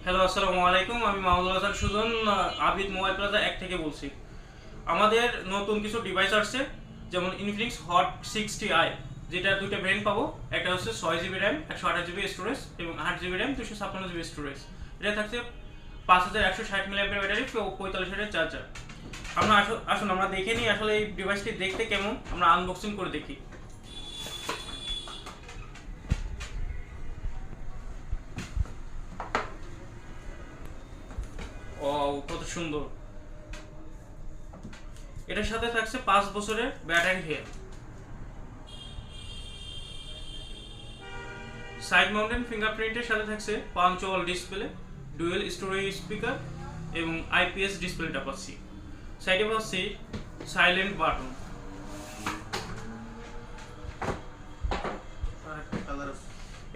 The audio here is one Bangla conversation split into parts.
হ্যালো, আসসালামু আলাইকুম। আমি মাহমুদুল হাসান সুজন, আবিদ মোবাইল প্লাজা 1 থেকে বলছি। আমাদের নতুন কিছু ডিভাইস আসছে, যেমন ইনফিনিক্স হট 60i, যেটা দুটো ভেরিয়েন্ট পাবো। একটা হচ্ছে 6 জিবি র্যাম, 128 জিবি স্টোরেজ এবং 8 জিবি র্যাম, 256 জিবি স্টোরেজ। এটা থাকছে 5160 মিলিঅ্যাম্পিয়ার ব্যাটারি, 45 ওয়াটের চার্জার। আমরা আসুন আমরা দেখে নিই আসলে এই ডিভাইসটি দেখতে কেমন। আমরা আনবক্সিং করে দেখি। ও, কত সুন্দর! এটার সাথে থাকছে 5 বছরের ব্যাটারি হেলথ। সাইড মাউন্টেন ফিঙ্গারপ্রিন্টের সাথে থাকছে পাঞ্চ ওয়াল ডিসপ্লে, ডুয়েল স্টোরেজ স্পিকার এবং আইপিএস ডিসপ্লেটা পাচ্ছি। সাইডে পাচ্ছি সাইলেন্ট বাটন।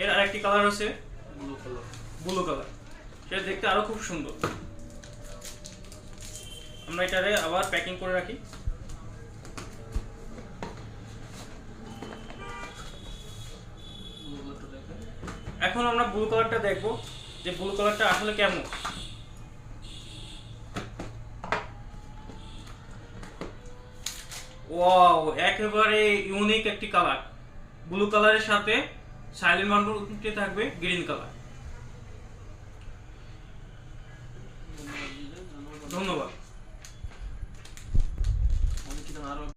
এর আরেকটি কালার আছে ব্লু কালার। সেটা দেখতে আরো খুব সুন্দর। আমরা এটারে আবার প্যাকিং করে রাখি। এখন আমরা ব্লু কালারটা দেখবো যে ব্লু কালারটা আসলে কেমন। ওয়াও, একেবারে ইউনিক একটি কালার। ব্লু কালারের সাথে সাইলেন্ট বাটনটি থাকবে গ্রিন কালার। ধন্যবাদ।